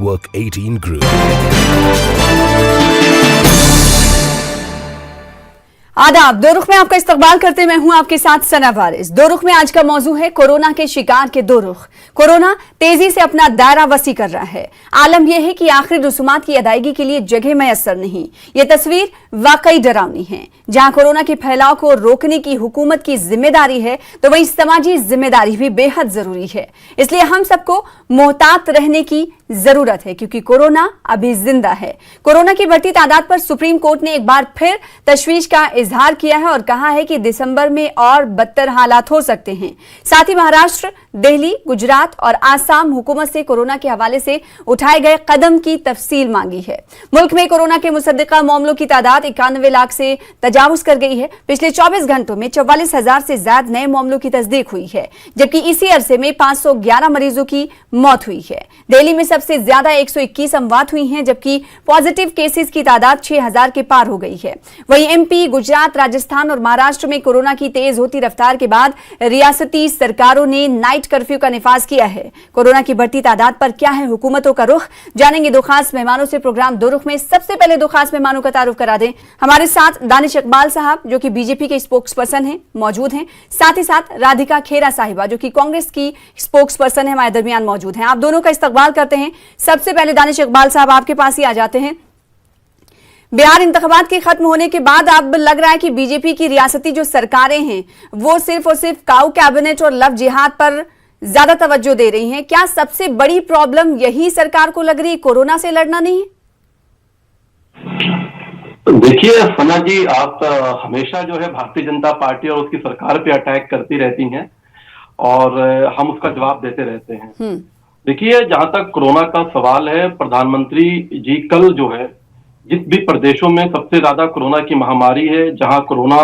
Work 18 Group। आदाब, दो रुख में आपका इस्तकबाल करते मैं हूं आपके साथ सना वारिस। दो रुख में आज का मौजू है कोरोना के शिकार के दो रुख। कोरोना तेजी से अपना दायरा वसी कर रहा है। आलम यह है कि आखिरी रसूमात की अदायगी के लिए जगह मैसर नहीं। ये तस्वीर वाकई डरावनी है। जहां कोरोना के फैलाव को रोकने की हुकूमत की जिम्मेदारी है, तो वहीं समाजी जिम्मेदारी भी बेहद जरूरी है। इसलिए हम सबको मोहतात रहने की जरूरत है, क्योंकि कोरोना अभी जिंदा है। कोरोना की बढ़ती तादाद पर सुप्रीम कोर्ट ने एक बार फिर तशवीश का इजहार किया है और कहा है कि दिसंबर में और बदतर हालात हो सकते हैं। साथ ही महाराष्ट्र, दिल्ली, गुजरात और आसाम हुकूमत से कोरोना के हवाले से उठाए गए कदम की तफसील मांगी है। मुल्क में कोरोना के मुसद्दिका मामलों की तादाद 91 लाख से तजावुज कर गई है। पिछले 24 घंटों में 44,000 से ज्यादा नए मामलों की तस्दीक हुई है, जबकि इसी अरसे में 511 मरीजों की मौत हुई है। दिल्ली में सबसे ज्यादा 121 अमवात हुई हैं, जबकि पॉजिटिव केसेस की तादाद 6,000 के पार हो गई है। वहीं एमपी, गुजरात, राजस्थान और महाराष्ट्र में कोरोना की तेज होती रफ्तार के बाद रियासती सरकारों ने नाइट कर्फ्यू का निफाज किया है। कोरोना की बढ़ती तादाद पर क्या है हुकूमतों का रुख, जानेंगे दो खास मेहमानों से प्रोग्राम दो रुख में। सबसे पहले दो खास मेहमानों का तारुफ करा दें। हमारे साथ दानिश इकबाल साहब, जो कि बीजेपी के स्पोक्स पर्सन हैं, मौजूद हैं। साथ ही साथ राधिका खेरा साहिबा, जो कि कांग्रेस की स्पोक्स पर्सन है, हमारे दरमियान मौजूद हैं। आप दोनों का इस्तकबाल करते हैं। सबसे पहले दानिश इकबाल साहब, आपके पास ही आ जाते हैं। बिहार इंतखाबात के खत्म होने के बाद अब लग रहा है कि बीजेपी की रियासती जो सरकारें हैं वो सिर्फ और सिर्फ काऊ कैबिनेट और लव जिहाद पर ज्यादा तवज्जो दे रही हैं। क्या सबसे बड़ी प्रॉब्लम यही सरकार को लग रही है, कोरोना से लड़ना नहीं है? देखिए सना जी, आप हमेशा जो है भारतीय जनता पार्टी और उसकी सरकार पे अटैक करती रहती हैं और हम उसका जवाब देते रहते हैं। देखिए, जहां तक कोरोना का सवाल है, प्रधानमंत्री जी कल जो है जिस भी प्रदेशों में सबसे ज्यादा कोरोना की महामारी है, जहां कोरोना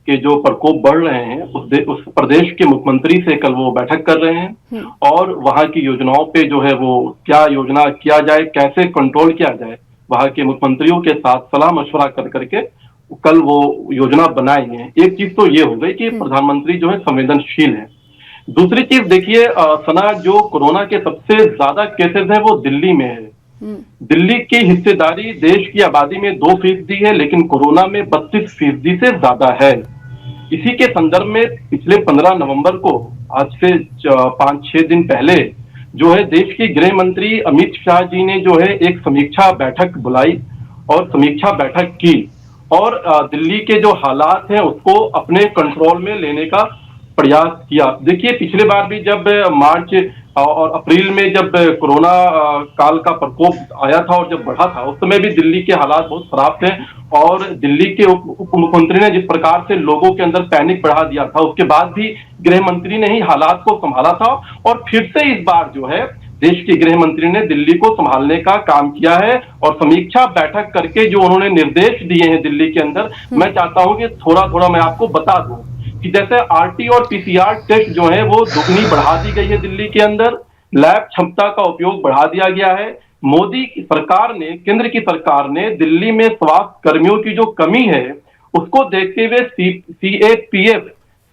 के जो प्रकोप बढ़ रहे हैं, उस प्रदेश के मुख्यमंत्री से कल वो बैठक कर रहे हैं और वहां की योजनाओं पे जो है वो क्या योजना किया जाए, कैसे कंट्रोल किया जाए, वहां के मुख्यमंत्रियों के साथ सलाह मशवरा कर करके कल वो योजना बनाएंगे। एक चीज तो ये हो गई कि प्रधानमंत्री जो है संवेदनशील है। दूसरी चीज देखिए सना, जो कोरोना के सबसे ज्यादा केसेस है वो दिल्ली में है। दिल्ली की हिस्सेदारी देश की आबादी में 2% है, लेकिन कोरोना में 32% से ज्यादा है। इसी के संदर्भ में पिछले 15 नवंबर को, आज से 5-6 दिन पहले जो है, देश के गृह मंत्री अमित शाह जी ने जो है एक समीक्षा बैठक बुलाई और समीक्षा बैठक की और दिल्ली के जो हालात हैं उसको अपने कंट्रोल में लेने का प्रयास किया। देखिए, पिछले बार भी जब मार्च और अप्रैल में जब कोरोना काल का प्रकोप आया था और जब बढ़ा था, उस समय भी दिल्ली के हालात बहुत खराब थे और दिल्ली के उप मुख्यमंत्री ने जिस प्रकार से लोगों के अंदर पैनिक बढ़ा दिया था, उसके बाद भी गृह मंत्री ने ही हालात को संभाला था और फिर से इस बार जो है देश के गृह मंत्री ने दिल्ली को संभालने का काम किया है और समीक्षा बैठक करके जो उन्होंने निर्देश दिए हैं दिल्ली के अंदर, मैं चाहता हूं कि थोड़ा थोड़ा मैं आपको बता दूं कि जैसे आरटी और पीसीआर टेस्ट जो है वो दुगनी बढ़ा दी गई है दिल्ली के अंदर, लैब क्षमता का उपयोग बढ़ा दिया गया है। मोदी की सरकार ने, केंद्र की सरकार ने दिल्ली में स्वास्थ्य कर्मियों की जो कमी है उसको देखते हुए सीएपीएफ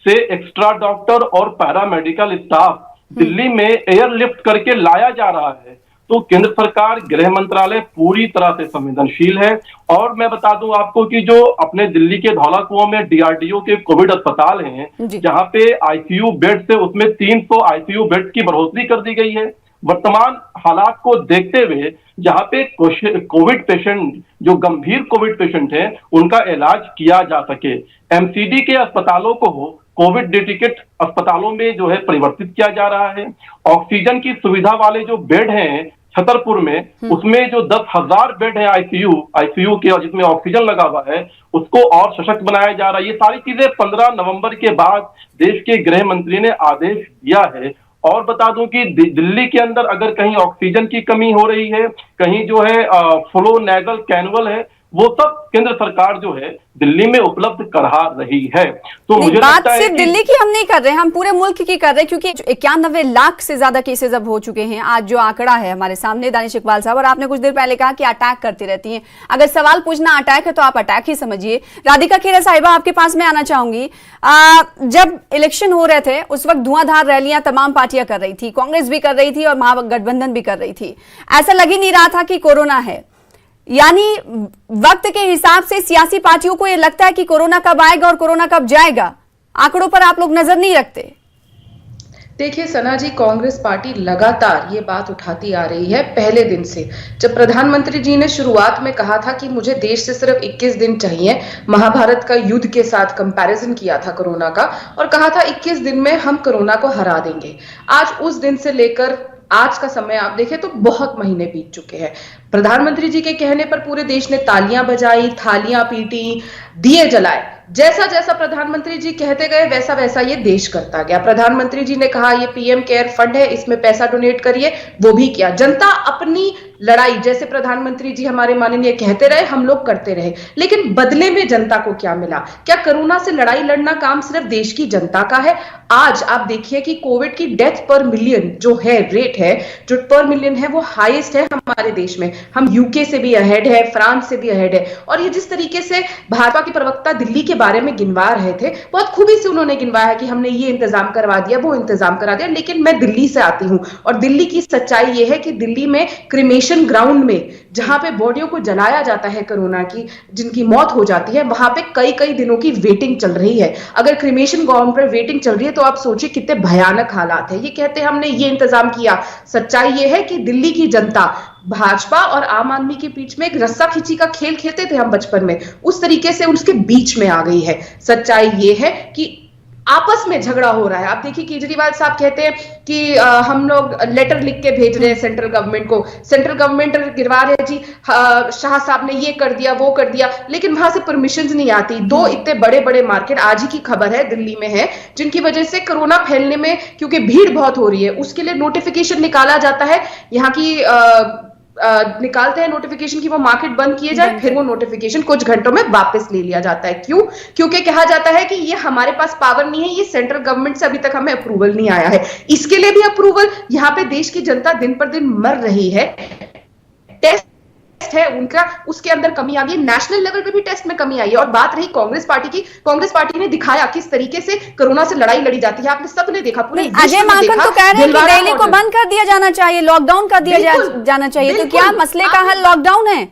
से एक्स्ट्रा डॉक्टर और पैरामेडिकल स्टाफ दिल्ली में एयरलिफ्ट करके लाया जा रहा है। तो केंद्र सरकार, गृह मंत्रालय पूरी तरह से संवेदनशील है। और मैं बता दूं आपको कि जो अपने दिल्ली के धौला कुआं में डीआरडीओ के कोविड अस्पताल हैं, जहां पे आईसीयू बेड से उसमें 300 आईसीयू बेड की बढ़ोतरी कर दी गई है। वर्तमान हालात को देखते हुए जहां पे कोविड पेशेंट, जो गंभीर कोविड पेशेंट हैं, उनका इलाज किया जा सके, एमसीडी के अस्पतालों को कोविड डेडिकेट अस्पतालों में जो है परिवर्तित किया जा रहा है। ऑक्सीजन की सुविधा वाले जो बेड हैं छतरपुर में, उसमें जो 10,000 बेड है आईसीयू के, और जिसमें ऑक्सीजन लगा हुआ है, उसको और सशक्त बनाया जा रहा है। ये सारी चीजें 15 नवंबर के बाद देश के गृह मंत्री ने आदेश दिया है। और बता दूं कि दिल्ली के अंदर अगर कहीं ऑक्सीजन की कमी हो रही है, कहीं जो है फ्लो नेजल कैनुअल है वो सब केंद्र सरकार जो है दिल्ली में उपलब्ध करा रही है। तो मुझे बात लगता है सिर्फ कि दिल्ली की हम नहीं कर रहे, हम पूरे मुल्क की कर रहे हैं, क्योंकि 91 लाख से ज्यादा केसेस अब हो चुके हैं। आज जो आंकड़ा है हमारे सामने, दानिश इकबाल साहब, और आपने कुछ देर पहले कहा कि अटैक करती रहती हैं। अगर सवाल पूछना अटैक है तो आप अटैक ही समझिए। राधिका खेरा साहिबा, आपके पास में आना चाहूंगी। जब इलेक्शन हो रहे थे उस वक्त धुआंधार रैलियां तमाम पार्टियां कर रही थी, कांग्रेस भी कर रही थी और महागठबंधन भी कर रही थी। ऐसा लग ही नहीं रहा था कि कोरोना है, यानी वक्त के हिसाब से सियासी पार्टियों को यह लगता है कि कोरोना कब आएगा और कोरोना कब जाएगा। आंकड़ों पर आप लोग नजर नहीं रखते। देखिए सना जी, कांग्रेस पार्टी लगातार ये बात उठाती आ रही है पहले दिन से। जब प्रधानमंत्री जी ने शुरुआत में कहा था कि मुझे देश से सिर्फ 21 दिन चाहिए, महाभारत का युद्ध के साथ कंपैरिजन किया था कोरोना का, और कहा था 21 दिन में हम कोरोना को हरा देंगे। आज उस दिन से लेकर आज का समय आप देखें तो बहुत महीने बीत चुके हैं। प्रधानमंत्री जी के कहने पर पूरे देश ने तालियां बजाई, थालियां पीटी, दिए जलाए। जैसा जैसा प्रधानमंत्री जी कहते गए वैसा वैसा ये देश करता गया। प्रधानमंत्री जी ने कहा ये पीएम केयर फंड है, इसमें पैसा डोनेट करिए, वो भी किया। जनता अपनी लड़ाई, जैसे प्रधानमंत्री जी हमारे माननीय कहते रहे, हम लोग करते रहे, लेकिन बदले में जनता को क्या मिला? क्या कोरोना से लड़ाई लड़ना काम सिर्फ देश की जनता का है? आज आप देखिए कि कोविड की डेथ पर मिलियन जो है रेट है, जो पर मिलियन है, वो हाईएस्ट है हमारे देश में। हम यूके से भी अहेड है, फ्रांस से भी अहेड है। और ये जिस तरीके से भाजपा के प्रवक्ता दिल्ली के बारे में गिनवा रहे थे, बहुत खूबी से उन्होंने गिनवाया कि हमने ये इंतजाम करवा दिया, वो इंतजाम करा दिया। लेकिन मैं दिल्ली से आती हूं और दिल्ली की सच्चाई ये है कि दिल्ली में क्रिमेशन ग्राउंड में, जहां पे बॉडियों को जलाया जाता है कोरोना की, जिनकी मौत हो जाती है, वहां पे कई कई दिनों की वेटिंग चल रही है। अगर क्रिमेशन ग्राउंड पर वेटिंग चल रही है तो आप सोचिए कितने भयानक हालात है। ये कहते हैं हमने ये इंतजाम किया। सच्चाई ये है कि दिल्ली की जनता भाजपा और आम आदमी के बीच में एक रस्सा खींची का खेल खेलते थे हम बचपन में, उस तरीके से उसके बीच में आ गई है। सच्चाई ये है कि आपस में झगड़ा हो रहा है। आप देखिए केजरीवाल साहब कहते हैं कि हम लोग लेटर लिख के भेज रहे हैं सेंट्रल गवर्नमेंट को, सेंट्रल गवर्नमेंट गिरवा रहे जी, शाह साहब ने ये कर दिया वो कर दिया, लेकिन वहां से परमिशंस नहीं आती। दो इतने बड़े बड़े मार्केट, आज ही की खबर है, दिल्ली में है, जिनकी वजह से कोरोना फैलने में, क्योंकि भीड़ बहुत हो रही है, उसके लिए नोटिफिकेशन निकाला जाता है, यहाँ की निकालते हैं नोटिफिकेशन कि वो मार्केट बंद किए जाए, फिर वो नोटिफिकेशन कुछ घंटों में वापस ले लिया जाता है। क्यों? क्योंकि कहा जाता है कि ये हमारे पास पावर नहीं है, ये सेंट्रल गवर्नमेंट से अभी तक हमें अप्रूवल नहीं आया है। इसके लिए भी अप्रूवल, यहाँ पे देश की जनता दिन पर दिन मर रही है। टेस्ट है उनका, उसके अंदर कमी आ गई, नेशनल लेवल पे भी टेस्ट में कमी आई है। और बात रही कांग्रेस पार्टी की, कांग्रेस पार्टी ने दिखाया किस तरीके से कोरोना से लड़ाई लड़ी जाती है। आपने सबने देखा, पूरे अजय माकन तो कह रहे हैं कि दिल्ली को बंद कर दिया जाना चाहिए, लॉकडाउन कर दिया जाना चाहिए। तो क्या मसले का हल लॉकडाउन है?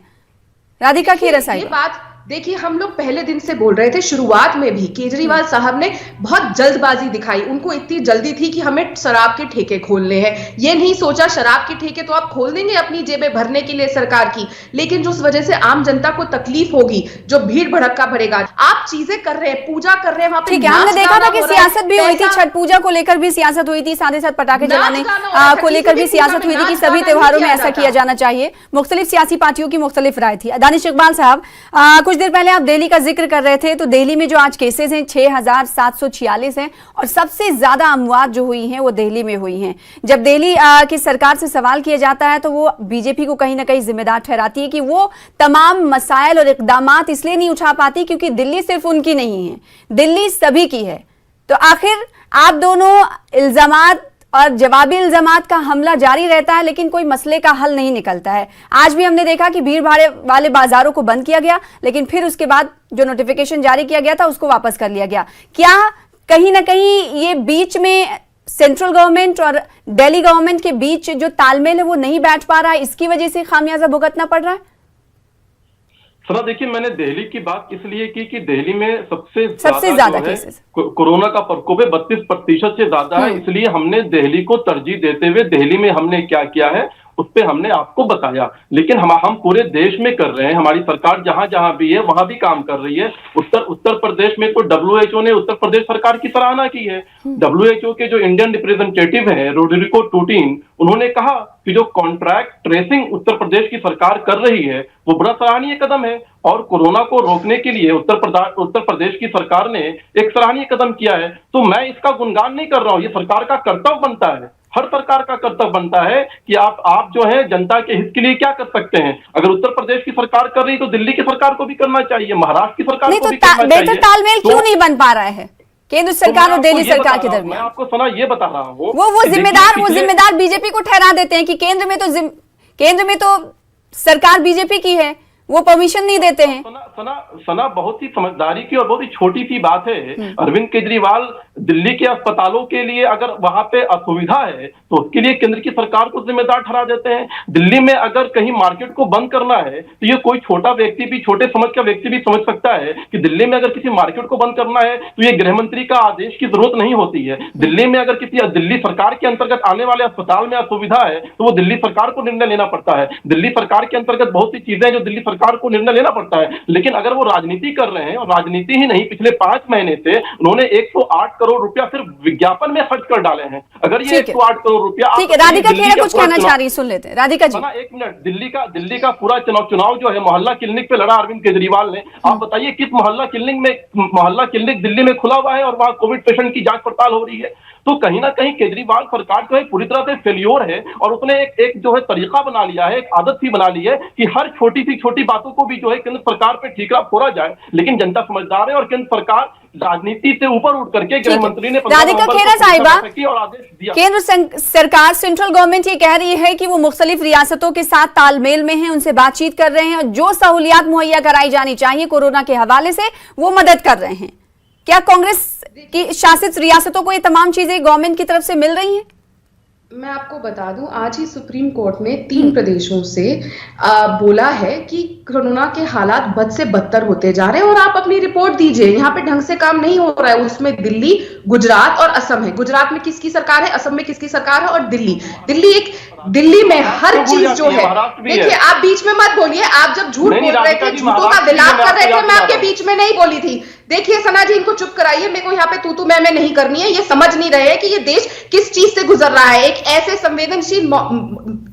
राधिका खेरा साहिबा, ये बात देखिए, हम लोग पहले दिन से बोल रहे थे, शुरुआत में भी केजरीवाल साहब ने बहुत जल्दबाजी दिखाई। उनको इतनी जल्दी थी कि हमें शराब के ठेके खोलने हैं। ये नहीं सोचा शराब के ठेके तो आप खोल देंगे अपनी जेबें भरने के लिए सरकार की, लेकिन जो उस वजह से आम जनता को तकलीफ होगी, जो भीड़ भड़का बढ़ेगा। आप चीजें कर रहे हैं, पूजा कर रहे हैं, वहां पे ठीक है, हमने देखा था कि सियासत भी हुई थी, छठ पूजा को लेकर भी सियासत हुई थी, साथ ही साथ पटाखे जलाने को लेकर भी सियासत हुई थी कि सभी त्योहारों में ऐसा किया जाना चाहिए। मुख्तलिफ सियासी पार्टियों की मुख्तलिफ राय थी। दानिश इकबाल साहब, कुछ देर पहले आप दिल्ली का जिक्र कर रहे थे, तो दिल्ली में जो आज केसेस हैं 6,746 हैं और सबसे ज्यादा अमवात जो हुई हैं वो दिल्ली में हुई हैं। जब दिल्ली की सरकार से सवाल किया जाता है तो वो बीजेपी को कहीं ना कहीं जिम्मेदार ठहराती है कि वो तमाम मसाइल और इकदामात इसलिए नहीं उठा पाती क्योंकि दिल्ली सिर्फ उनकी नहीं है, दिल्ली सभी की है। तो आखिर आप दोनों इल्जामात और जवाबी इल्जामात का हमला जारी रहता है, लेकिन कोई मसले का हल नहीं निकलता है। आज भी हमने देखा कि भीड़ भाड़ वाले बाजारों को बंद किया गया, लेकिन फिर उसके बाद जो नोटिफिकेशन जारी किया गया था उसको वापस कर लिया गया। क्या कहीं ना कहीं ये बीच में सेंट्रल गवर्नमेंट और दिल्ली गवर्नमेंट के बीच जो तालमेल है वो नहीं बैठ पा रहा है, इसकी वजह से खामियाजा भुगतना पड़ रहा है? सर देखिए, मैंने दिल्ली की बात इसलिए की कि दिल्ली में सबसे ज्यादा केसेस कोरोना का प्रकोप 32% से ज्यादा है। इसलिए हमने दिल्ली को तरजीह देते हुए दिल्ली में हमने क्या किया है उस पर हमने आपको बताया। लेकिन हम पूरे देश में कर रहे हैं, हमारी सरकार जहां जहां भी है वहां भी काम कर रही है। उत्तर प्रदेश में तो WHO ने उत्तर प्रदेश सरकार की सराहना की है। WHO के जो इंडियन रिप्रेजेंटेटिव है रोड्रिको टूटिन, उन्होंने कहा कि जो कॉन्ट्रैक्ट ट्रेसिंग उत्तर प्रदेश की सरकार कर रही है वो बड़ा सराहनीय कदम है और कोरोना को रोकने के लिए उत्तर प्रदेश की सरकार ने एक सराहनीय कदम किया है। तो मैं इसका गुणगान नहीं कर रहा हूं, ये सरकार का कर्तव्य बनता है। हर सरकार का कर्तव्य बनता है कि आप जो है जनता के हित के लिए क्या कर सकते हैं। अगर उत्तर प्रदेश की सरकार कर रही तो दिल्ली की सरकार को भी करना चाहिए, महाराष्ट्र की सरकार को भी करना चाहिए। बेहतर तालमेल क्यों नहीं बन पा रहा है केंद्र सरकार और दिल्ली सरकार के मैं दरमियान? आपको सुना ये बता रहा हूँ, वो जिम्मेदार बीजेपी को ठहरा देते हैं कि केंद्र में तो सरकार बीजेपी की है, वो परमिशन नहीं देते हैं। सना बहुत ही समझदारी की और बहुत ही छोटी सी बात है। अरविंद केजरीवाल दिल्ली के अस्पतालों के लिए अगर वहां पे असुविधा है तो उसके लिए केंद्र की सरकार को जिम्मेदार ठहरा देते हैं। दिल्ली में अगर कहीं मार्केट को बंद करना है तो ये कोई छोटा व्यक्ति भी, छोटे समझ का व्यक्ति भी समझ सकता है कि दिल्ली में अगर किसी मार्केट को बंद करना है तो ये गृह मंत्री का आदेश की जरूरत नहीं होती है। दिल्ली में अगर किसी दिल्ली सरकार के अंतर्गत आने वाले अस्पताल में असुविधा है तो वो दिल्ली सरकार को निर्णय लेना पड़ता है। दिल्ली सरकार के अंतर्गत बहुत सी चीजें जो दिल्ली सरकार को निर्णय लेना पड़ता है। लेकिन अगर वो राजनीति कर रहे हैं, और राजनीति ही नहीं, पिछले 5 महीने से उन्होंने 108 करोड़ रुपया सिर्फ विज्ञापन में खर्च कर डाले हैं। अगर ये 108 करोड़ रुपया, ठीक है, राधिका खेड़ा कुछ कहना चाह रही है, सुन लेते हैं राधिका जी। एक मिनट, दिल्ली का पूरा चुनाव जो है मोहल्ला क्लिनिक पे लड़ा अरविंद केजरीवाल ने। आप बताइए किस मोहल्ला क्लिनिक दिल्ली में खुला हुआ है और वहां कोविड पेशेंट की जांच पड़ताल हो रही है। तो कहीं ना कहीं केजरीवाल सरकार जो है पूरी तरह से फेल्योर है और उसने एक जो है तरीका बना लिया है, एक आदत सी बना ली है कि हर छोटी बातों को भी जो है केंद्र सरकार पे ठीकरा फोड़ा जाए। लेकिन जनता समझदार है और केंद्र सरकार राजनीति से ऊपर उठ करके गृह मंत्री ने राधिका खेड़ा साहिबा, और आदेश दिया। केंद्र सरकार, सेंट्रल गवर्नमेंट ये कह रही है कि वो मुख्तलिफ रियासतों के साथ तालमेल में है, उनसे बातचीत कर रहे हैं और जो सहूलियात मुहैया कराई जानी चाहिए कोरोना के हवाले से वो मदद कर रहे हैं। क्या कांग्रेस की शासित रियासतों को ये तमाम चीजें गवर्नमेंट की तरफ से मिल रही हैं? मैं आपको बता दूं, आज ही सुप्रीम कोर्ट ने 3 प्रदेशों से बोला है कि कोरोना के हालात बद से बदतर होते जा रहे हैं और आप अपनी रिपोर्ट दीजिए, यहाँ पे ढंग से काम नहीं हो रहा है। उसमें दिल्ली, गुजरात और असम है। गुजरात में किसकी सरकार है, असम में किसकी सरकार है, और दिल्ली में हर चीज जो है, देखिए आप बीच में मत बोलिए। आप जब झूठ बोल रहे थे, झूठों का विलाप कर रहे थे, मैं आपके बीच में नहीं बोली थी। देखिए सना जी, इनको चुप कराइए, मेरे को यहाँ पे तू मैं नहीं करनी है। ये समझ नहीं रहे कि ये देश किस चीज से गुजर रहा है। एक ऐसे संवेदनशील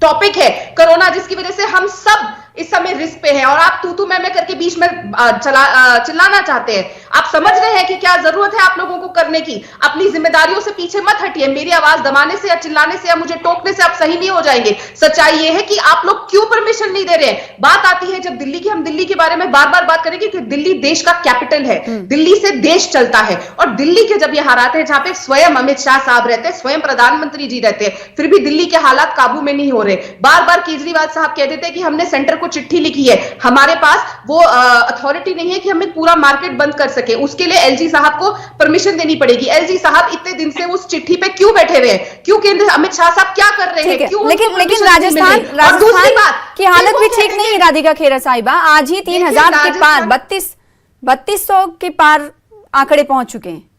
टॉपिक है कोरोना, जिसकी वजह से हम सब इस समय रिस्क पे है और आप तू मैं करके बीच में चिल्लाना चाहते हैं। आप समझ रहे हैं कि क्या जरूरत है आप लोगों को करने की? अपनी जिम्मेदारियों से पीछे मत हटिए। मेरी आवाज दबाने से या चिल्लाने से या मुझे टोकने से आप सही नहीं हो जाएंगे। सच्चाई ये है कि आप लोग क्यों परमिशन नहीं दे रहे हैं। बात आती है जब दिल्ली की, हम दिल्ली के बारे में बार बार बात करेंगे कि दिल्ली देश का कैपिटल है, दिल्ली से देश चलता है। और दिल्ली के जब ये हालात है जहां पे स्वयं अमित शाह साहब रहते हैं, स्वयं प्रधानमंत्री जी रहते हैं, फिर भी दिल्ली के हालात काबू में नहीं हो रहे। बार बार केजरीवाल साहब कह देते हैं कि हमने सेंटर को चिट्ठी लिखी है, हमारे पास वो अथॉरिटी नहीं है कि हमें पूरा मार्केट बंद कर सके। उसके लिए एलजी साहब को परमिशन देनी पड़ेगी। एलजी साहब इतने दिन से उस चिट्ठी पे क्यों बैठे हुए हैं? क्यों केंद्र अमित शाह साहब क्या कर रहे हैं? क्यों? लेकिन राजस्थान की हालत भी ठीक नहीं है राधिका खेड़ा साहिबा। आज ही 3000 के पार 3200 के पार आंकड़े पहुंच चुके हैं।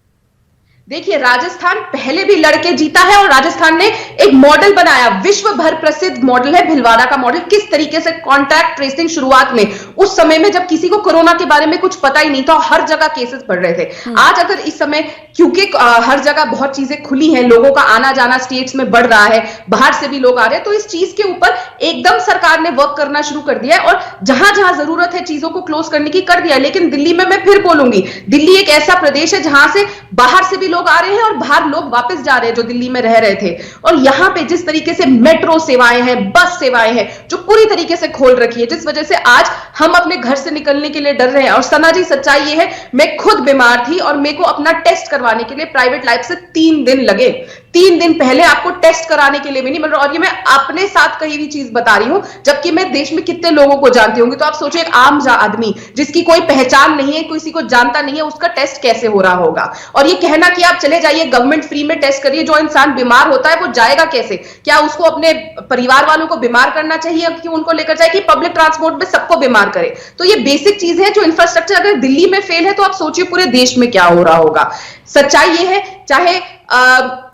देखिए राजस्थान पहले भी लड़के जीता है और राजस्थान ने एक मॉडल बनाया, विश्व भर प्रसिद्ध मॉडल है भिलवाड़ा का मॉडल। किस तरीके से कॉन्टैक्ट ट्रेसिंग शुरुआत में, उस समय में जब किसी को कोरोना के बारे में कुछ पता ही नहीं था, हर जगह केसेस बढ़ रहे थे। आज अगर इस समय क्योंकि हर जगह बहुत चीजें खुली हैं, लोगों का आना जाना स्टेट्स में बढ़ रहा है, बाहर से भी लोग आ रहे हैं, तो इस चीज के ऊपर एकदम सरकार ने वर्क करना शुरू कर दिया है और जहां जहां जरूरत है चीजों को क्लोज करने की कर दिया। लेकिन दिल्ली में मैं फिर बोलूंगी, दिल्ली एक ऐसा प्रदेश है जहां से बाहर से भी लोग आ रहे हैं और बाहर लोग वापस जा रहे हैं जो दिल्ली में रह रहे थे। और यहां पे जिस तरीके से मेट्रो सेवाएं हैं, बस सेवाएं हैं, जो पूरी तरीके से खोल रखी है, जिस वजह से आज हम अपने घर से निकलने के लिए डर रहे हैं। और सना जी सच्चाई ये है, मैं खुद बीमार थी और मेरे को अपना टेस्ट करवाने के लिए प्राइवेट लैब से 3 दिन लगे। 3 दिन पहले आपको टेस्ट कराने के लिए भी नहीं मिल रहा। और ये मैं अपने साथ कही हुई चीज बता रही हूं, जबकि मैं देश में कितने लोगों को जानती होंगी। तो आप सोचो एक आम आदमी जिसकी कोई पहचान नहीं है, किसी को जानता नहीं है, उसका टेस्ट कैसे हो रहा होगा। और ये कहना कि आप चले जाइए गवर्नमेंट फ्री में टेस्ट करिए, जो इंसान बीमार होता है वो जाएगा कैसे? क्या उसको अपने परिवार वालों को बीमार करना चाहिए कि उनको लेकर जाए कि पब्लिक ट्रांसपोर्ट में सबको बीमार करे? तो ये बेसिक चीज है जो इंफ्रास्ट्रक्चर अगर दिल्ली में फेल है तो आप सोचिए पूरे देश में क्या हो रहा होगा। सच्चाई ये है, चाहे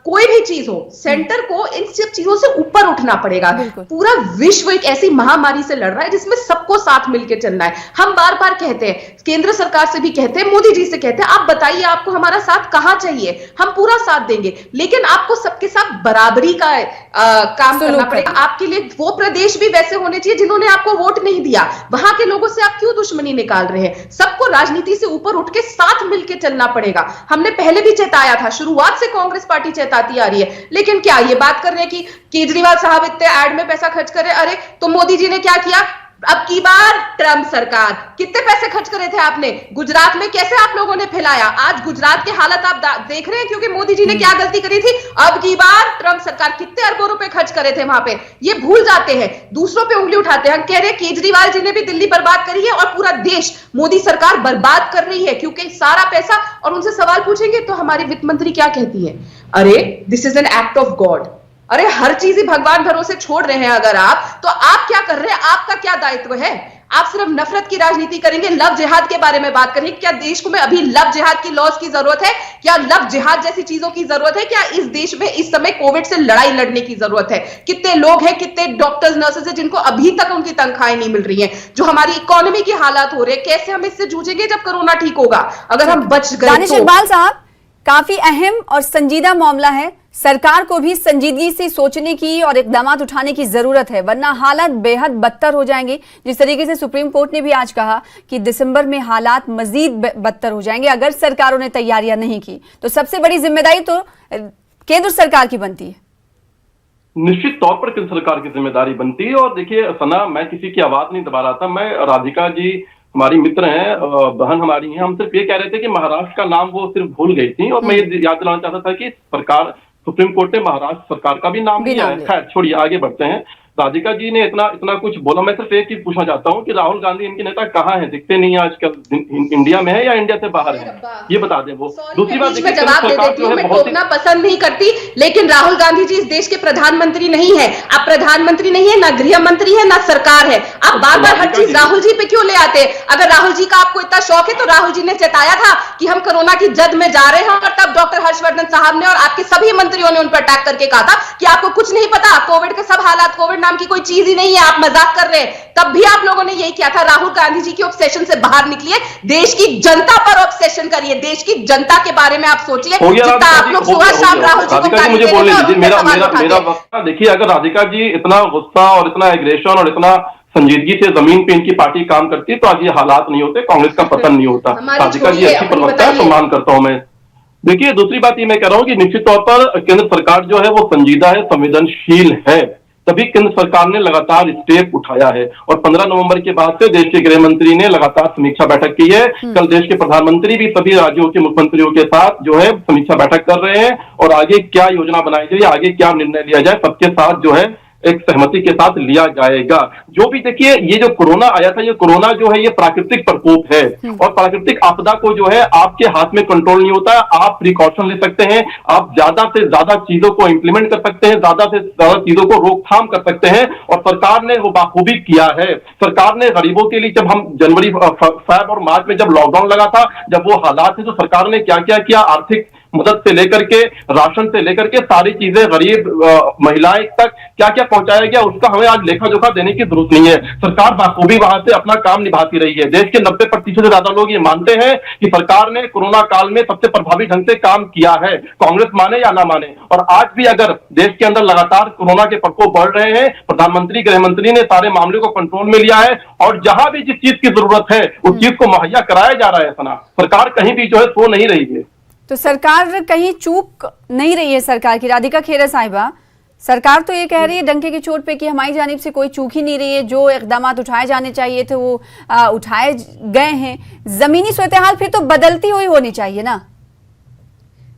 कोई भी चीज हो, सेंटर को इन सब चीजों से ऊपर उठना पड़ेगा। पूरा विश्व एक ऐसी महामारी से लड़ रहा है जिसमें सबको साथ मिलकर चलना है। हम बार बार कहते हैं, केंद्र सरकार से भी कहते हैं, मोदी जी से कहते हैं, आप बताइए आपको हमारा साथ कहां चाहिए, हम पूरा साथ देंगे। लेकिन आपको सबके साथ बराबरी का काम करना पड़ेगा। आपके लिए वो प्रदेश भी वैसे होने चाहिए जिन्होंने आपको वोट नहीं दिया, वहां के लोगों से आप क्यों दुश्मनी निकाल रहे हैं? सबको राजनीति से ऊपर उठ के साथ मिलकर चलना पड़ेगा। हमने पहले भी चेताया था, शुरुआत से कांग्रेस पार्टी जताती आ रही है। लेकिन क्या ये बात कर रहे हैं कि केजरीवाल साहब इतने एड में पैसा खर्च करे? अरे तो मोदी जी ने क्या किया? अब की बार ट्रम्प सरकार, कितने पैसे खर्च करे थे आपने? गुजरात में कैसे आप लोगों ने फैलाया? आज गुजरात के हालत आप देख रहे हैं क्योंकि मोदी जी ने क्या गलती करी थी। अब की बार ट्रम्प सरकार कितने अरबों रुपए खर्च करे थे वहां पे, ये भूल जाते हैं, दूसरों पे उंगली उठाते हैं। हम कह रहे हैं केजरीवाल जी ने भी दिल्ली बर्बाद करी है और पूरा देश मोदी सरकार बर्बाद कर रही है क्योंकि सारा पैसा। और उनसे सवाल पूछेंगे तो हमारी वित्त मंत्री क्या कहती है? अरे this is an act of God. अरे हर चीज ही भगवान भरोसे छोड़ रहे हैं अगर आप, तो आप क्या कर रहे हैं? आपका क्या दायित्व है? आप सिर्फ नफरत की राजनीति करेंगे, लव जिहाद के बारे में बात करेंगे। क्या देश को में अभी लव जिहाद की लॉस की जरूरत है? क्या लव जिहाद जैसी चीजों की जरूरत है? क्या इस देश में इस समय कोविड से लड़ाई लड़ने की जरूरत है? कितने लोग हैं, कितने डॉक्टर्स नर्सेस हैं जिनको अभी तक उनकी तनख्वाहें नहीं मिल रही हैं, जो हमारी इकोनॉमी की हालात हो रहे हैं। कैसे हम इससे जूझेंगे जब कोरोना ठीक होगा? अगर हम बच गए दानिश इकबाल साहब, काफी अहम और संजीदा मामला है, सरकार को भी संजीदगी से सोचने की और इकदाम उठाने की जरूरत है, वरना हालात बेहद बदतर हो जाएंगे। जिस तरीके से सुप्रीम कोर्ट ने भी आज कहा कि दिसंबर में हालात मजीद बदतर हो जाएंगे अगर सरकारों ने तैयारियां नहीं की, तो सबसे बड़ी जिम्मेदारी तो केंद्र सरकार की बनती है। निश्चित तौर पर केंद्र सरकार की जिम्मेदारी बनती है। और देखिए सना, मैं किसी की आवाज नहीं दबा रहा था, मैं राधिका जी हमारी मित्र हैं, बहन हमारी हैं, हम सिर्फ ये कह रहे थे कि महाराष्ट्र का नाम वो सिर्फ भूल गई थी और मैं ये याद दिलाना चाहता था कि सरकार, सुप्रीम कोर्ट ने महाराष्ट्र सरकार का भी नाम लिया है। खैर छोड़िए, आगे बढ़ते हैं। राधिका जी ने इतना कुछ बोला, मैं सिर्फ एक चीज पूछना चाहता हूँ कि राहुल गांधी इनके नेता कहाँ हैं? दिखते नहीं है आजकल, इंडिया में है या इंडिया से बाहर है, ये बता दें वो। दूसरी बात, मैं जवाब दे देती हूँ, मैं टोकना पसंद नहीं करती, लेकिन राहुल गांधी जी इस देश के प्रधानमंत्री नहीं है। आप प्रधानमंत्री नहीं है, ना गृह मंत्री है, ना सरकार है। आप बार बार हर चीज राहुल जी पे क्यों ले आते हैं? अगर राहुल जी का आपको इतना शौक है तो राहुल जी ने जताया था कि हम कोरोना की जद में जा रहे हैं, और तब डॉक्टर हर्षवर्धन साहब ने और आपके सभी मंत्रियों ने उन पर अटैक करके कहा था कि आपको कुछ नहीं पता, कोविड के सब हालात, कोविड नाम की कोई चीज ही नहीं है, आप मजाक कर रहे हैं। तब भी आप लोगों ने यही किया था। राहुल गांधी जी की ऑब्सेशन से बाहर निकलिए, देश की जनता पर ऑब्सेशन करिए, देश की जनता के बारे में आप सोचिए। जितना आप लोग सुबह शाम राहुल जी को गाली दे रहे हैं, मेरा वक्त, देखिए अगर राधिका जी इतना गुस्सा और इतना एग्रेशन और इतना संजीदगी से जमीन पे इनकी पार्टी काम करती है तो आज ये हालात नहीं होते, कांग्रेस का पतन नहीं होता। राधिका जी अच्छी प्रवक्ता है, सम्मान करता हूं मैं। देखिए दूसरी बात ये मैं कह रहा हूं कि निश्चित तौर पर केंद्र सरकार जो है वो संजीदा है, संवेदनशील है, तभी केंद्र सरकार ने लगातार स्टेप उठाया है। और 15 नवंबर के बाद से देश के गृह मंत्री ने लगातार समीक्षा बैठक की है। कल देश के प्रधानमंत्री भी सभी राज्यों के मुख्यमंत्रियों के साथ जो है समीक्षा बैठक कर रहे हैं और आगे क्या योजना बनाई जाए, आगे क्या निर्णय लिया जाए, सबके साथ जो है एक सहमति के साथ लिया जाएगा। जो भी देखिए ये जो कोरोना आया था, ये कोरोना जो है ये प्राकृतिक प्रकोप है और प्राकृतिक आपदा को जो है आपके हाथ में कंट्रोल नहीं होता। आप प्रिकॉशन ले सकते हैं, आप ज्यादा से ज्यादा चीजों को इंप्लीमेंट कर सकते हैं, ज्यादा से ज्यादा चीजों को रोकथाम कर सकते हैं और सरकार ने वो बाखूबी किया है। सरकार ने गरीबों के लिए, जब हम जनवरी, फरवरी और मार्च में जब लॉकडाउन लगा था, जब वो हालात थे, तो सरकार ने क्या क्या किया, आर्थिक मदद से लेकर के राशन से लेकर के सारी चीजें गरीब महिलाएं तक क्या क्या पहुंचाया गया, उसका हमें आज लेखा जोखा देने की जरूरत नहीं है। सरकार बाखूबी वहां से अपना काम निभाती रही है। देश के 90% से ज्यादा लोग ये मानते हैं कि सरकार ने कोरोना काल में सबसे प्रभावी ढंग से काम किया है, कांग्रेस माने या ना माने। और आज भी अगर देश के अंदर लगातार कोरोना के प्रकोप बढ़ रहे हैं, प्रधानमंत्री, गृह मंत्री ने सारे मामले को कंट्रोल में लिया है और जहां भी जिस चीज की जरूरत है उस चीज को मुहैया कराया जा रहा है। सना, सरकार कहीं भी जो है सो नहीं रही है। तो सरकार कहीं चूक नहीं रही है सरकार की। राधिका खेरा साहिबा, सरकार तो ये कह रही है डंके की चोट पे कि हमारी जानिब से कोई चूक ही नहीं रही है, जो इकदाम उठाए जाने चाहिए थे वो उठाए गए हैं। जमीनी सूरत-ए-हाल फिर तो बदलती हुई होनी चाहिए ना।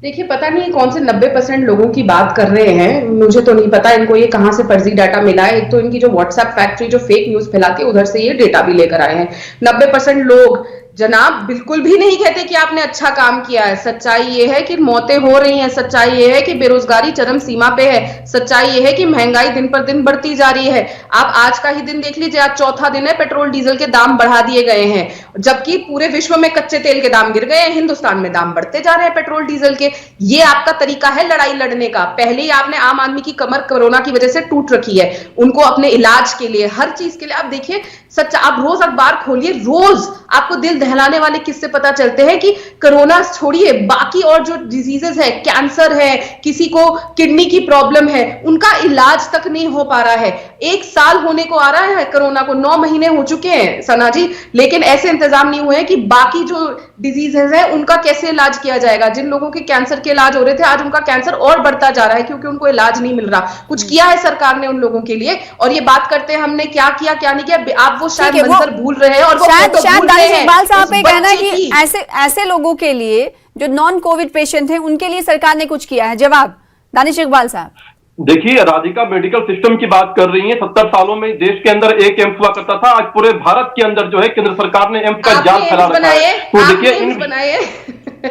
देखिए पता नहीं कौन से 90% लोगों की बात कर रहे हैं, मुझे तो नहीं पता इनको ये कहां से फर्जी डाटा मिला है। एक तो इनकी जो व्हाट्सएप फैक्ट्री जो फेक न्यूज फैलाती है उधर से ये डेटा भी लेकर आए हैं। 90% लोग जनाब बिल्कुल भी नहीं कहते कि आपने अच्छा काम किया है। सच्चाई ये है कि मौतें हो रही हैं, सच्चाई ये है कि बेरोजगारी चरम सीमा पे है, सच्चाई ये है कि महंगाई दिन पर दिन बढ़ती जा रही है। आप आज का ही दिन देख लीजिए, आज चौथा दिन है पेट्रोल डीजल के दाम बढ़ा दिए गए हैं, जबकि पूरे विश्व में कच्चे तेल के दाम गिर गए हैं, हिंदुस्तान में दाम बढ़ते जा रहे हैं पेट्रोल डीजल के। ये आपका तरीका है लड़ाई लड़ने का। पहले ही आपने आम आदमी की कमर कोरोना की वजह से टूट रखी है, उनको अपने इलाज के लिए, हर चीज के लिए। आप देखिए सच्चा, आप रोज अखबार खोलिए, रोज आपको दिल सहलाने वाले किस्से पता चलते हैं कि कोरोना छोड़िए, बाकी और जो डिजीजेस है, कैंसर है, किसी को किडनी की प्रॉब्लम है, उनका इलाज तक नहीं हो पा रहा है। 1 साल होने को आ रहा है कोरोना को, 9 महीने हो चुके हैं सना जी, लेकिन ऐसे इंतजाम नहीं हुए कि बाकी जो डिजीजेस है उनका कैसे इलाज किया जाएगा। जिन लोगों के कैंसर के इलाज हो रहे थे, आज उनका कैंसर और बढ़ता जा रहा है क्योंकि उनको इलाज नहीं मिल रहा। कुछ किया है सरकार ने उन लोगों के लिए? और ये बात करते हैं हमने क्या किया क्या नहीं किया, आप वो शायद मंजर भूल रहे हैं और वो शायद भूल रहे हैं। इकबाल साहब का कहना है कि ऐसे लोगों के लिए जो नॉन कोविड पेशेंट हैं उनके लिए सरकार ने कुछ किया है। जवाब दानिश इकबाल साहब। देखिए, राधिका मेडिकल सिस्टम की बात कर रही है। 70 सालों में देश के अंदर एक एम्स हुआ करता था, आज पूरे भारत के अंदर जो है केंद्र सरकार ने एम्स का जाल फैला रखा है। तो देखिए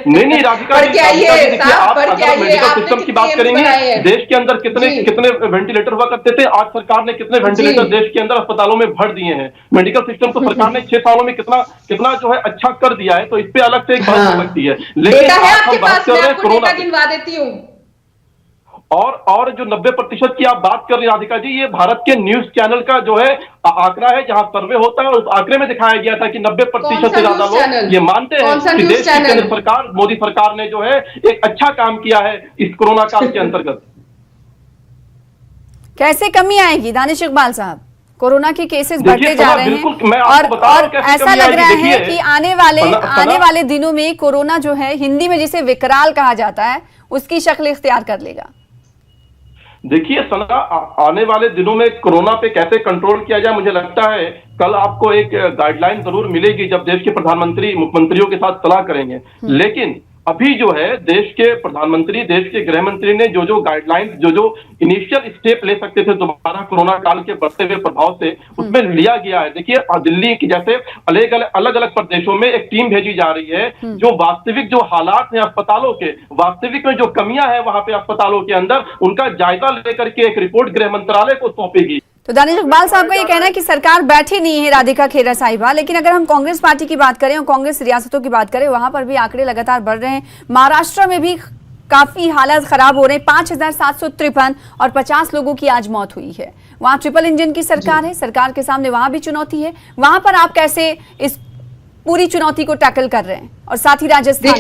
नहीं राधिका, देखिए आप अगर मेडिकल सिस्टम की बात करेंगे, देश के अंदर कितने वेंटिलेटर हुआ करते थे, आज सरकार ने कितने वेंटिलेटर देश के अंदर अस्पतालों में भर दिए हैं। मेडिकल सिस्टम को सरकार ने 6 सालों में कितना जो है अच्छा कर दिया है, तो इस पे अलग से एक बात हो सकती है। लेकिन हम बात कर रहे हैं कोरोना गिनवा देती हूँ, और जो 90% की आप बात कर रही हैं राधिका जी, ये भारत के न्यूज चैनल का जो है आंकड़ा है, जहां सर्वे होता है और उस आंकड़े में दिखाया गया था कि 90% से ज्यादा लोग ये मानते हैं कि देश की केंद्र सरकार, मोदी सरकार ने जो है एक अच्छा काम किया है इस कोरोना काल के अंतर्गत। कैसे कमी आएगी दानिश इकबाल साहब? कोरोना के केसेस बढ़ते जा रहे हैं और ऐसा लग रहा है कि आने वाले दिनों में कोरोना जो है, हिंदी में जिसे विकराल कहा जाता है, उसकी शक्ल इख्तियार कर लेगा। देखिए सना, आने वाले दिनों में कोरोना पे कैसे कंट्रोल किया जाए, मुझे लगता है कल आपको एक गाइडलाइन जरूर मिलेगी जब देश के प्रधानमंत्री मुख्यमंत्रियों के साथ सलाह करेंगे। लेकिन अभी जो है देश के प्रधानमंत्री, देश के गृह मंत्री ने जो गाइडलाइंस, जो इनिशियल स्टेप ले सकते थे दोबारा कोरोना काल के बढ़ते हुए प्रभाव से, उसमें लिया गया है। देखिए, दिल्ली की जैसे अलग अलग प्रदेशों में एक टीम भेजी जा रही है जो वास्तविक जो हालात हैं अस्पतालों के, वास्तविक में जो कमियां हैं वहां पे अस्पतालों के अंदर, उनका जायजा लेकर के एक रिपोर्ट गृह मंत्रालय को सौंपेगी। तो दानिश इकबाल साहब का ये कहना है कि सरकार बैठी नहीं है, राधिका खेरा साहिबा। लेकिन अगर हम कांग्रेस पार्टी की बात करें और कांग्रेस रियासतों की बात करें, वहां पर भी आंकड़े लगातार बढ़ रहे हैं। महाराष्ट्र में भी काफी हालात खराब हो रहे हैं। 5753 और 50 लोगों की आज मौत हुई है। वहां ट्रिपल इंजन की सरकार है, सरकार के सामने वहां भी चुनौती है। वहां पर आप कैसे इस पूरी चुनौती को टैकल कर रहे हैं? और साथ ही राजस्थान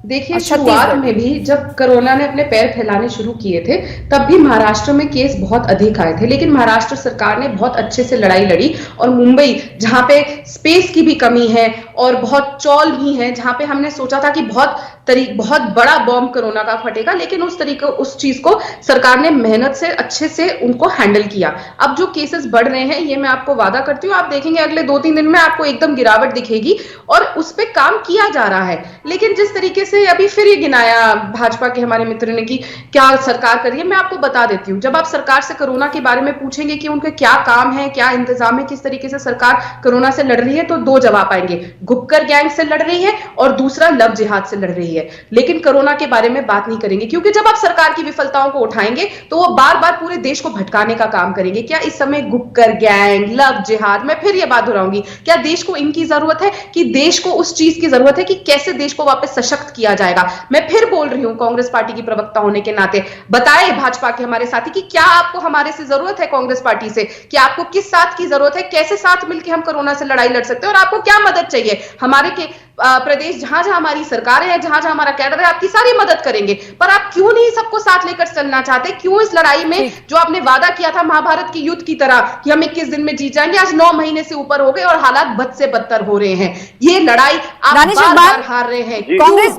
देखिए शुरुआत में भी जब कोरोना ने अपने पैर फैलाने शुरू किए थे, तब भी महाराष्ट्र में केस बहुत अधिक आए थे, लेकिन महाराष्ट्र सरकार ने बहुत अच्छे से लड़ाई लड़ी। और मुंबई, जहां पे स्पेस की भी कमी है और बहुत चौल भी है, जहां पे हमने सोचा था कि बहुत बड़ा बॉम्ब कोरोना का फटेगा, लेकिन उस चीज को सरकार ने मेहनत से अच्छे से उनको हैंडल किया। अब जो केसेस बढ़ रहे हैं, ये मैं आपको वादा करती हूँ, आप देखेंगे अगले 2-3 दिन में आपको एकदम गिरावट दिखेगी और उस पर काम किया जा रहा है। लेकिन जिस तरीके से अभी फिर ये गिनाया भाजपा के हमारे मित्र ने कि क्या सरकार कर रही है, मैं आपको बता देती हूँ। जब आप सरकार से कोरोना के बारे में पूछेंगे कि उनके क्या काम है, क्या इंतजाम है, किस तरीके से सरकार कोरोना से लड़ रही है, तो 2 जवाब आएंगे। घुपकर गैंग से लड़ रही है और दूसरा लव जिहाद से लड़ रही है। लेकिन कोरोना के बारे में बात नहीं करेंगे, क्योंकि जब आप सरकार की विफलताओं को उठाएंगे तो वो बार बार पूरे देश को भटकाने का काम करेंगे। क्या इस समय घुपकर गैंग, लव जिहाद, मैं फिर ये बात दोहराऊंगी, क्या देश को इनकी जरूरत है? कि देश को उस चीज की जरूरत है कि कैसे देश को वापस सशक्त किया जाएगा। मैं फिर बोल रही हूं, कांग्रेस पार्टी की प्रवक्ता होने के नाते बताएं भाजपा के हमारे साथी कि क्या आपको हमारे से जरूरत है, कांग्रेस पार्टी से, कि आपको किस साथ की जरूरत है, कैसे साथ मिलकर हम कोरोना से लड़ाई लड़ सकते हैं, और आपको क्या मदद चाहिए। हमारे के प्रदेश जहां जहां हमारी सरकार है, जहां जहां हमारा कैडर है, आपकी सारी मदद करेंगे। पर आप क्यों नहीं सबको साथ लेकर चलना चाहते? क्यों इस लड़ाई में जो आपने वादा किया था महाभारत की युद्ध की तरह कि हम 21 दिन में जीत जाएंगे, आज 9 महीने से ऊपर हो गए और हालात बद से बदतर हो रहे हैं। ये लड़ाई आप बार-बार हार रहे हैं।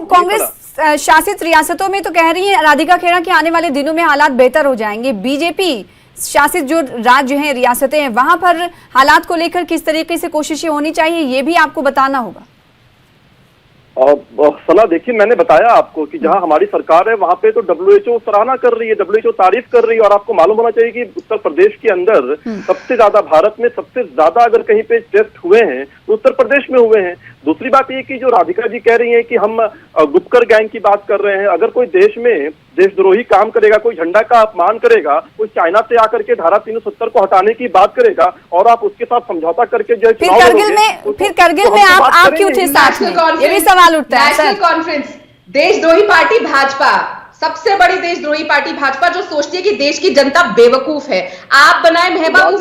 कांग्रेस शासित रियासतों में तो कह रही है राधिका खेरा कि आने वाले दिनों में हालात बेहतर हो जाएंगे। बीजेपी शासित जो राज्य हैं, रियासतें हैं, वहां पर हालात को लेकर किस तरीके से कोशिशें होनी चाहिए, ये भी आपको बताना होगा। सलाह देखिए, मैंने बताया आपको कि जहां हमारी सरकार है वहां पे तो WHO सराहना कर रही है, WHO तारीफ कर रही है। और आपको मालूम होना चाहिए कि उत्तर प्रदेश के अंदर सबसे ज्यादा, भारत में सबसे ज्यादा अगर कहीं पे टेस्ट हुए हैं तो उत्तर प्रदेश में हुए हैं। दूसरी बात ये कि जो राधिका जी कह रही हैं कि हम गुपकर गैंग की बात कर रहे हैं, अगर कोई देश में देशद्रोही काम करेगा, कोई झंडा का अपमान करेगा, कोई चाइना से आकर के धारा 370 को हटाने की बात करेगा और आप उसके साथ समझौता करके जो फिर करगिल में आप क्यों थे साथ में? ये भी सवाल उठता है। नेशनल कॉन्फ्रेंस, देशद्रोही पार्टी भाजपा, सबसे बड़ी देशद्रोही पार्टी भाजपा, जो सोचती है कि देश की जनता बेवकूफ है। आप बनाए महबूब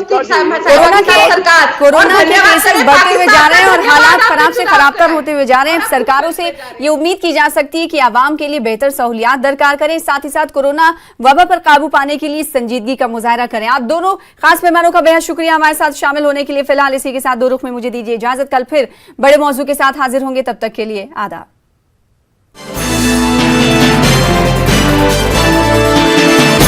सरकार, कोरोना के केसेस बढ़ते हुए जा रहे हैं और हालात खराब से खराबतर होते हुए जा रहे हैं। सरकारों से ये उम्मीद की जा सकती है कि आवाम के लिए बेहतर सहूलियात दरकार करें, साथ ही साथ कोरोना वबा पर काबू पाने के लिए संजीदगी का मुजाहरा करें। आप दोनों खास मेहमानों का बेहद शुक्रिया हमारे साथ शामिल होने के लिए। फिलहाल इसी के साथ दो रुख में मुझे दीजिए इजाजत। कल फिर बड़े मौजू के साथ हाजिर होंगे, तब तक के लिए आदाब।